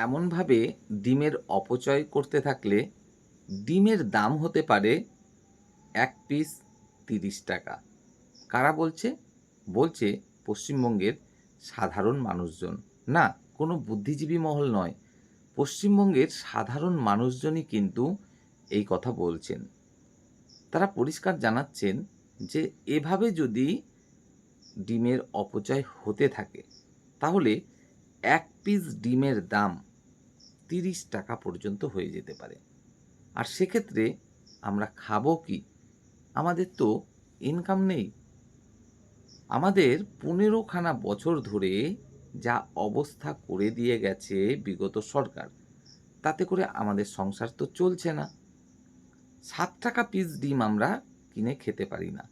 এমনভাবে ডিমের অপচয় করতে থাকলে ডিমের দাম হতে পারে ১ পিস ৩০ টাকা। কারা বলছে? বলছে পশ্চিমবঙ্গের সাধারণ মানুষজন। না, কোনো বুদ্ধিজীবী মহল নয়। পশ্চিমবঙ্গের সাধারণ মানুষজনই কিন্তু এই কথা বলছেন। তারা পরিষ্কার জানাচ্ছেন যে এভাবে যদি ডিমের অপচয় হতে থাকে তাহলে ১ পিস ডিমের দাম ৩০ টাকা পর্যন্ত হয়ে যেতে পারে। আর সেক্ষেত্রে আমরা খাবো কি? আমাদের তো ইনকাম নেই। আমাদের ১৫ খানা বছর ধরে যা অবস্থা করে দিয়ে গেছে বিগত সরকার, তাতে করে আমাদের সংসার তো চলছে না। ৳৭ পিস ডিম আমরা কিনে খেতে পারি না।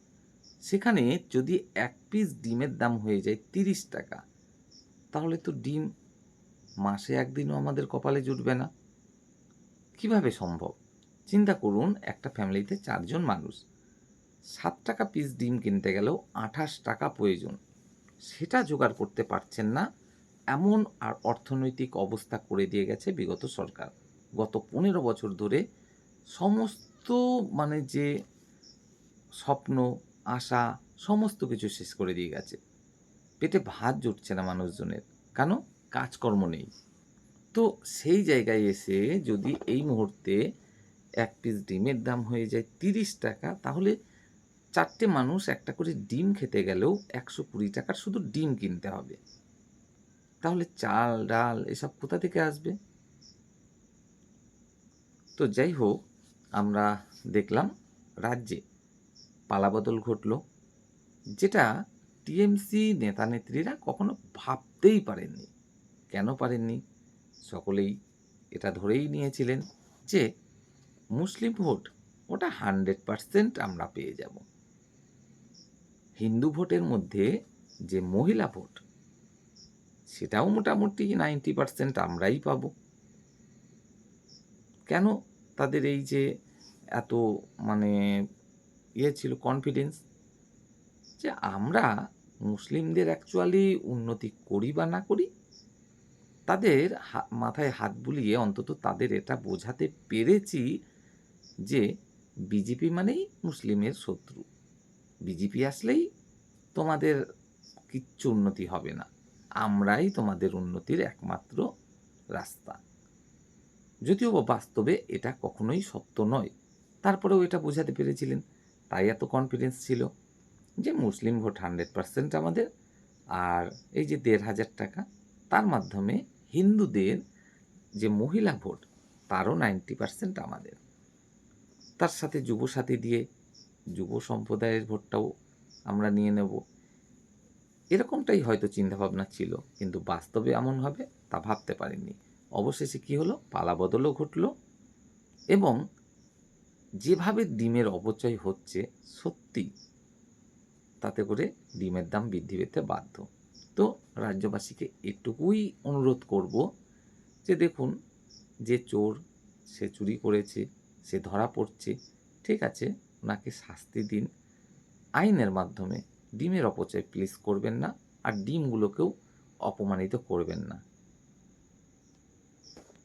সেখানে যদি ১ পিস ডিমের দাম হয়ে যায় ৩০ টাকা, তাহলে তো ডিম মাসে ১ দিনও আমাদের কপালে জুটবে না। কিভাবে সম্ভব? চিন্তা করুন, একটা ফ্যামিলিতে ৪ জন মানুষ। ৳৭ পিস ডিম কিনতে গেলেও ৳২৮ প্রয়োজন। সেটা জোগাড় করতে পারছেন না, এমন অর্থনৈতিক অবস্থা করে দিয়ে গেছে বিগত সরকার। গত ১৫ বছর ধরে সমস্ত যে স্বপ্ন, আশা সমস্ত কিছু শেষ করে দিয়ে গেছে। পেটে ভাত জুটছে না মানুষজনের। কেন? কাজকর্ম নেই। তো সেই জায়গায় এসে যদি এই মুহূর্তে ১ পিস ডিমের দাম হয়ে যায় ৩০ টাকা, তাহলে ৪ টে মানুষ একটা করে ডিম খেতে গেলেও ৳১২০ শুধু ডিম কিনতে হবে। তাহলে চাল, ডাল এসব কোথা থেকে আসবে? তো যাই হোক, আমরা দেখলাম রাজ্যে পালাবদল ঘটল, যেটা টিএমসি নেতা-নেত্রীরা কখনো ভাবতেই পারেননি। কেন পারেননি? সকলেই এটা ধরেই নিয়েছিলেন যে মুসলিম ভোট ওটা 100% আমরা পেয়ে যাব। হিন্দু ভোটের মধ্যে যে মহিলা ভোট, সেটাও মোটামুটি 90% আমরাই পাব। কেন তাদের এই যে এত মানে ছিল কনফিডেন্স যে আমরা মুসলিমদের অ্যাকচুয়ালি উন্নতি করি বা না করি, তাদের মাথায় হাত বুলিয়ে অন্তত তাদের এটা বোঝাতে পেরেছি যে বিজেপি মানেই মুসলিমের শত্রু। বিজেপি আসলেই তোমাদের কিচ্ছু উন্নতি হবে না। আমরাই তোমাদের উন্নতির একমাত্র রাস্তা। যদিও বা বাস্তবে এটা কখনোই সত্য নয়। তারপরেও এটা বোঝাতে পেরেছিলেন। তাই এত কনফিডেন্স ছিল যে মুসলিম ভোট 100% আমাদের। আর এই যে ৳১৫০০ তার মাধ্যমে হিন্দুদের যে মহিলা ভোট তারও 90% আমাদের। তার সাথে যুবসাথী দিয়ে যুব সম্প্রদায়ের ভোটটাও আমরা নিয়ে নেব। এরকমটাই হয়তো চিন্তাভাবনা ছিল। কিন্তু বাস্তবে এমন হবে তা ভাবতে পারেননি। অবশেষে কী হলো? পালাবদলও ঘটল এবং যেভাবে ডিমের অপচয় হচ্ছে সত্যি তাতে করে ডিমের দাম বৃদ্ধি পেতে বাধ্য। তো রাজ্যবাসীকে এটুকুই অনুরোধ করব যে দেখুন, যে চোর সে চুরি করেছে, সে ধরা পড়ছে, ঠিক আছে, ওনাকে শাস্তি দিন আইনের মাধ্যমে। ডিমের অপচয় প্লিজ করবেন না, আর ডিমগুলোকেও অপমানিত করবেন না।